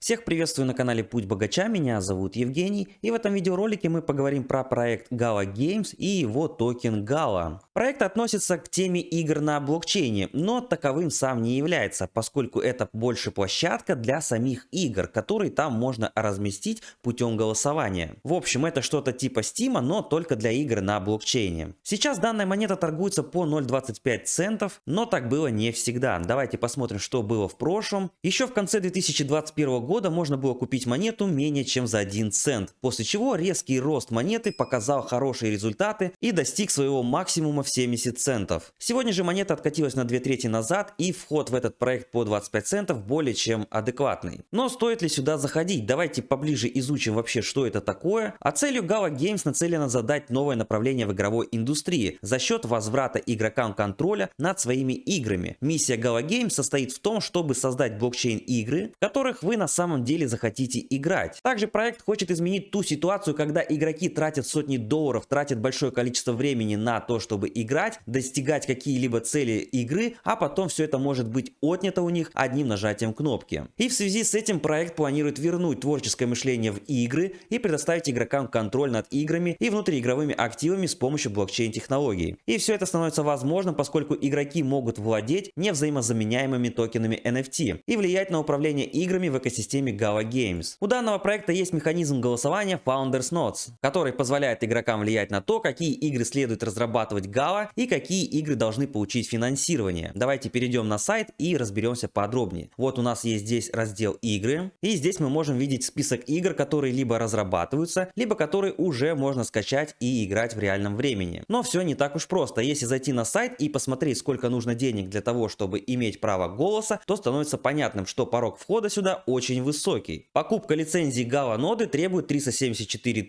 Всех приветствую на канале Путь Богача, меня зовут Евгений, и в этом видеоролике мы поговорим про проект Gala Games и его токен Gala. Проект относится к теме игр на блокчейне, но таковым сам не является, поскольку это больше площадка для самих игр, которые там можно разместить путем голосования. В общем, это что-то типа Steam, но только для игр на блокчейне. Сейчас данная монета торгуется по 0,25 центов, но так было не всегда. Давайте посмотрим, что было в прошлом. Еще в конце 2021 года можно было купить монету менее чем за 1 цент, после чего резкий рост монеты показал хорошие результаты и достиг своего максимума в 70 центов. Сегодня же монета откатилась на 2/3 назад, и вход в этот проект по 25 центов более чем адекватный. Но стоит ли сюда заходить? Давайте поближе изучим вообще, что это такое. А целью Gala Games нацелено задать новое направление в игровой индустрии за счет возврата игрокам контроля над своими играми. Миссия Gala Games состоит в том, чтобы создать блокчейн-игры, в которых вы на самом деле захотите играть. Также проект хочет изменить ту ситуацию, когда игроки тратят сотни долларов, тратят большое количество времени на то, чтобы играть, достигать какие-либо цели игры, а потом все это может быть отнято у них одним нажатием кнопки. И в связи с этим проект планирует вернуть творческое мышление в игры и предоставить игрокам контроль над играми и внутриигровыми активами с помощью блокчейн-технологий. И все это становится возможным, поскольку игроки могут владеть невзаимозаменяемыми токенами NFT и влиять на управление играми в экосистеме Gala Games. У данного проекта есть механизм голосования Founders Notes, который позволяет игрокам влиять на то, какие игры следует разрабатывать Gala и какие игры должны получить финансирование. Давайте перейдем на сайт и разберемся подробнее. Вот у нас есть здесь раздел игры, и здесь мы можем видеть список игр, которые либо разрабатываются, либо которые уже можно скачать и играть в реальном времени. Но все не так уж просто. Если зайти на сайт и посмотреть, сколько нужно денег для того, чтобы иметь право голоса, то становится понятным, что порог входа сюда очень высокий. Покупка лицензии Gala ноды требует 374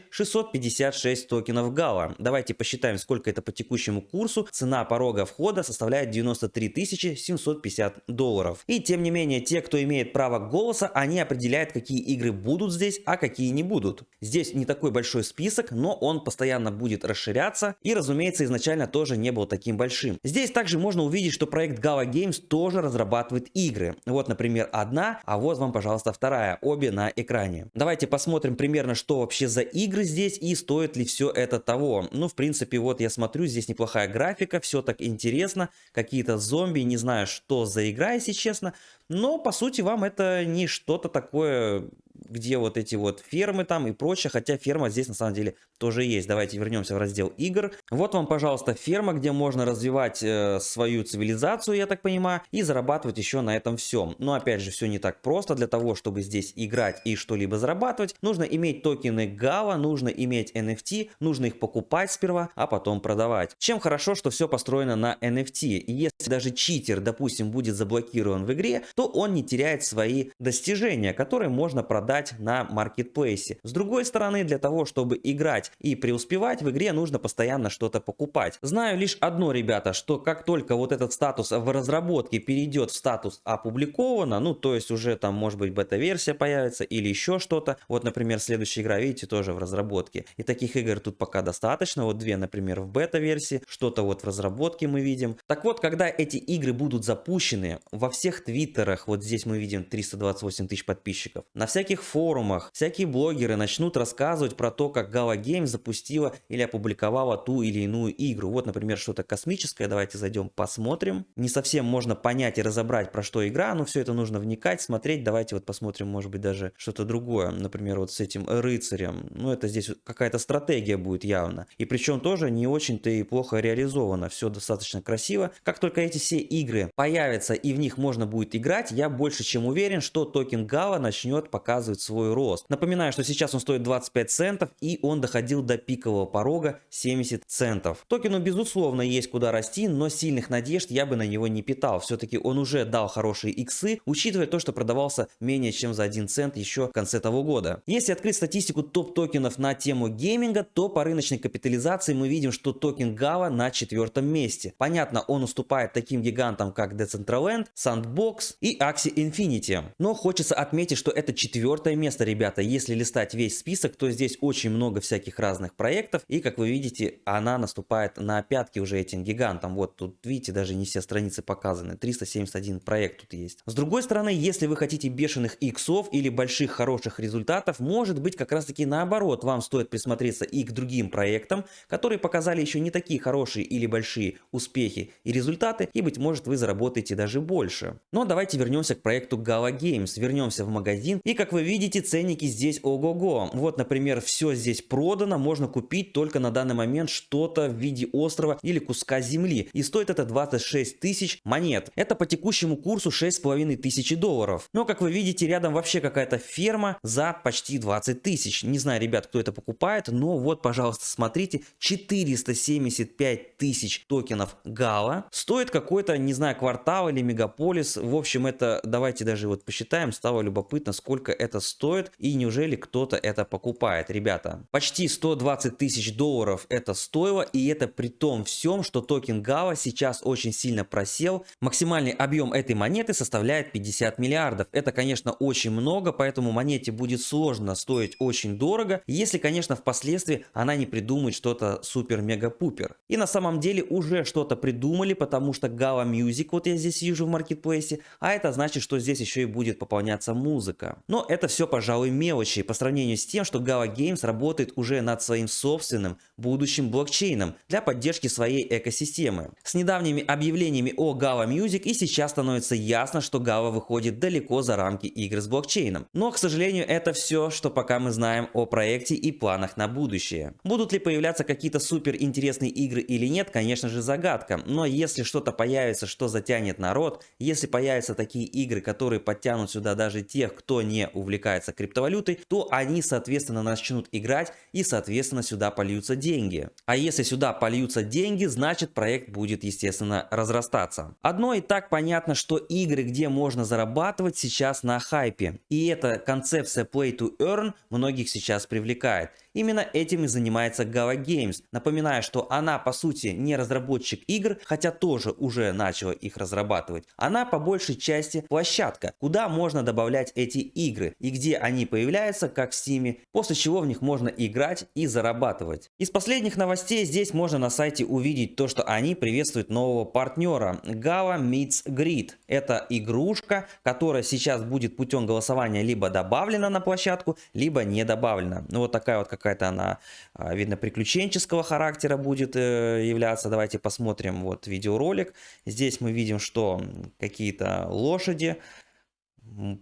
656 токенов Gala. Давайте посчитаем, сколько это по текущему курсу. Цена порога входа составляет 93 750 долларов. И тем не менее, те, кто имеет право голоса, они определяют, какие игры будут здесь, а какие не будут. Здесь не такой большой список, но он постоянно будет расширяться и, разумеется, изначально тоже не был таким большим. Здесь также можно увидеть, что проект Gala Games тоже разрабатывает игры. Вот, например, одна, а вот вам, пожалуйста, вторая, обе на экране. Давайте посмотрим примерно, что вообще за игры здесь и стоит ли все это того. Ну, в принципе, вот я смотрю, здесь неплохая графика, все так интересно, какие-то зомби, не знаю, что за игра, если честно, но, по сути, вам это не что-то такое, где вот эти вот фермы там и прочее, хотя ферма здесь на самом деле тоже есть. Давайте вернемся в раздел игр. Вот вам, пожалуйста, ферма, где можно развивать свою цивилизацию, я так понимаю, и зарабатывать еще на этом всем. Но опять же, все не так просто. Для того, чтобы здесь играть и что-либо зарабатывать, нужно иметь токены Gala, нужно иметь NFT, нужно их покупать сперва, а потом продавать. Чем хорошо, что все построено на NFT. И если даже читер, допустим, будет заблокирован в игре, то он не теряет свои достижения, которые можно продать на маркетплейсе. С другой стороны, для того, чтобы играть и преуспевать в игре, нужно постоянно что-то покупать. Знаю лишь одно, ребята, что как только вот этот статус в разработке перейдет в статус опубликовано, ну то есть уже там может быть бета-версия появится или еще что-то. Вот, например, следующая игра, видите, тоже в разработке. И таких игр тут пока достаточно. Вот две, например, в бета-версии, что-то вот в разработке мы видим. Так вот, когда эти игры будут запущены во всех твиттерах, вот здесь мы видим 328 тысяч подписчиков, на всяких форумах, всякие блогеры начнут рассказывать про то, как Gala Games запустила или опубликовала ту или иную игру. Вот, например, что-то космическое. Давайте зайдем, посмотрим. Не совсем можно понять и разобрать, про что игра, но все это нужно вникать, смотреть. Давайте вот посмотрим, может быть, даже что-то другое. Например, вот с этим рыцарем. Ну, это здесь какая-то стратегия будет явно. И причем тоже не очень-то и плохо реализовано. Все достаточно красиво. Как только эти все игры появятся и в них можно будет играть, я больше чем уверен, что токен Gala начнет показывать свой рост. Напоминаю, что сейчас он стоит 25 центов и он доходил до пикового порога 70 центов. Токену безусловно есть куда расти, но сильных надежд я бы на него не питал. Все-таки он уже дал хорошие иксы, учитывая то, что продавался менее чем за 1 цент еще в конце того года. Если открыть статистику топ-токенов на тему гейминга, то по рыночной капитализации мы видим, что токен Gala на 4-м месте. Понятно, он уступает таким гигантам, как Decentraland, Sandbox и Axie Infinity. Но хочется отметить, что это 4 4 место, ребята. Если листать весь список, то здесь очень много всяких разных проектов. И, как вы видите, она наступает на пятки уже этим гигантам. Вот тут, видите, даже не все страницы показаны. 371 проект тут есть. С другой стороны, если вы хотите бешеных иксов или больших хороших результатов, может быть, как раз таки наоборот, вам стоит присмотреться и к другим проектам, которые показали еще не такие хорошие или большие успехи и результаты, и, быть может, вы заработаете даже больше. Но давайте вернемся к проекту Gala Games. Вернемся в магазин, и, как вы видите, ценники здесь ого-го. Вот, например, все здесь продано, можно купить только на данный момент что-то в виде острова или куска земли. И стоит это 26 тысяч монет. Это по текущему курсу 6500 долларов. Но, как вы видите, рядом вообще какая-то ферма за почти 20 тысяч. Не знаю, ребят, кто это покупает, но вот, пожалуйста, смотрите, 475 тысяч токенов Gala. Стоит какой-то, не знаю, квартал или мегаполис. В общем, это, давайте даже вот посчитаем, стало любопытно, сколько это стоит и неужели кто-то это покупает. Ребята, почти 120 тысяч долларов это стоило, и это при том всем, что токен Gala сейчас очень сильно просел. Максимальный объем этой монеты составляет 50 миллиардов. Это, конечно, очень много, поэтому монете будет сложно стоить очень дорого, если, конечно, впоследствии она не придумает что-то супер-мега-пупер. И на самом деле уже что-то придумали, потому что Gala Music, вот я здесь вижу в маркетплейсе, а это значит, что здесь еще и будет пополняться музыка. Но это все, пожалуй, мелочи по сравнению с тем, что Gala Games работает уже над своим собственным будущим блокчейном для поддержки своей экосистемы. С недавними объявлениями о Gala Music и сейчас становится ясно, что Gala выходит далеко за рамки игр с блокчейном. Но, к сожалению, это все, что пока мы знаем о проекте и планах на будущее. Будут ли появляться какие-то супер интересные игры или нет, конечно же, загадка. Но если что-то появится, что затянет народ, если появятся такие игры, которые подтянут сюда даже тех, кто не увлекается криптовалютой, то они, соответственно, начнут играть и, соответственно, сюда польются деньги. А если сюда польются деньги, значит проект будет, естественно, разрастаться. Одно и так понятно, что игры, где можно зарабатывать, сейчас на хайпе. И эта концепция Play to Earn многих сейчас привлекает. Именно этим и занимается Gala Games. Напоминаю, что она по сути не разработчик игр, хотя тоже уже начала их разрабатывать. Она по большей части площадка, куда можно добавлять эти игры и где они появляются, как в Steam, после чего в них можно играть и зарабатывать. Из последних новостей здесь можно на сайте увидеть то, что они приветствуют нового партнера Gala Meets Grid. Это игрушка, которая сейчас будет путем голосования либо добавлена на площадку, либо не добавлена. Вот такая вот какая-то она, видно, приключенческого характера будет являться. Давайте посмотрим вот видеоролик. Здесь мы видим, что какие-то лошади,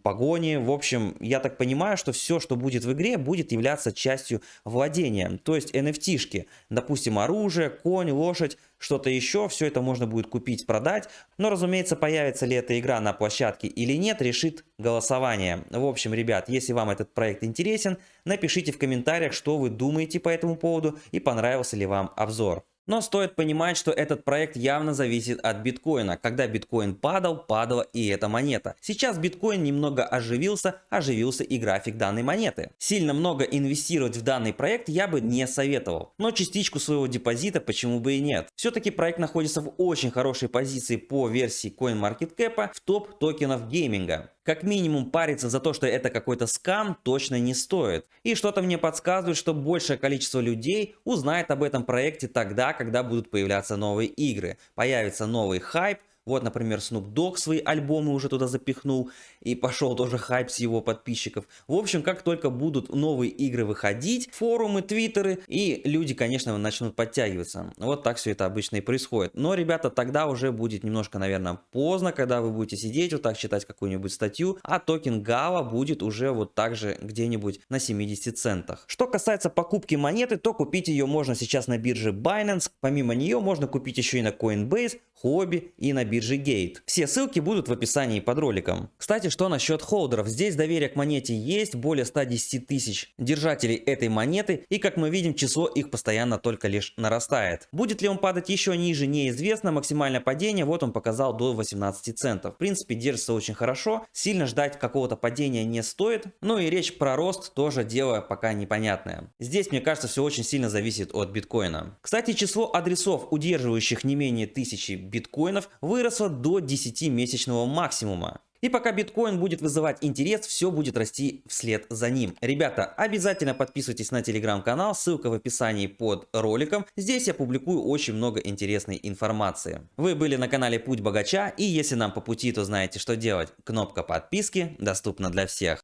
погони. В общем, я так понимаю, что все, что будет в игре, будет являться частью владения. То есть NFT-шки, допустим, оружие, конь, лошадь, что-то еще, все это можно будет купить, продать. Но, разумеется, появится ли эта игра на площадке или нет, решит голосование. В общем, ребят, если вам этот проект интересен, напишите в комментариях, что вы думаете по этому поводу и понравился ли вам обзор. Но стоит понимать, что этот проект явно зависит от биткоина. Когда биткоин падал, падала и эта монета. Сейчас биткоин немного оживился и график данной монеты. Сильно много инвестировать в данный проект я бы не советовал. Но частичку своего депозита почему бы и нет. Все-таки проект находится в очень хорошей позиции по версии CoinMarketCap в топ токенов гейминга. Как минимум париться за то, что это какой-то скам, точно не стоит. И что-то мне подсказывает, что большее количество людей узнает об этом проекте тогда, когда будут появляться новые игры. Появится новый хайп. Вот, например, Snoop Dogg свои альбомы уже туда запихнул, и пошел тоже хайп с его подписчиков. В общем, как только будут новые игры выходить, форумы, твиттеры, и люди, конечно, начнут подтягиваться. Вот так все это обычно и происходит. Но, ребята, тогда уже будет немножко, наверное, поздно, когда вы будете сидеть вот так читать какую-нибудь статью, а токен Gala будет уже вот так же где-нибудь на 70 центах. Что касается покупки монеты, то купить ее можно сейчас на бирже Binance. Помимо нее можно купить еще и на Coinbase, Huobi и на бирже Gate. Все ссылки будут в описании под роликом. Кстати, что насчет холдеров? Здесь доверие к монете есть, более 110 тысяч держателей этой монеты, и как мы видим, число их постоянно только лишь нарастает. Будет ли он падать еще ниже, неизвестно. Максимальное падение вот он показал до 18 центов. В принципе, держится очень хорошо, сильно ждать какого-то падения не стоит. Ну и речь про рост тоже дело пока непонятное. Здесь, мне кажется, все очень сильно зависит от биткоина. Кстати, число адресов, удерживающих не менее 1000 биткоинов, выросло до 10-месячного максимума. И пока биткоин будет вызывать интерес, все будет расти вслед за ним. Ребята, обязательно подписывайтесь на телеграм-канал, ссылка в описании под роликом. Здесь я публикую очень много интересной информации. Вы были на канале Путь Богача, и если нам по пути, то знаете, что делать. Кнопка подписки доступна для всех.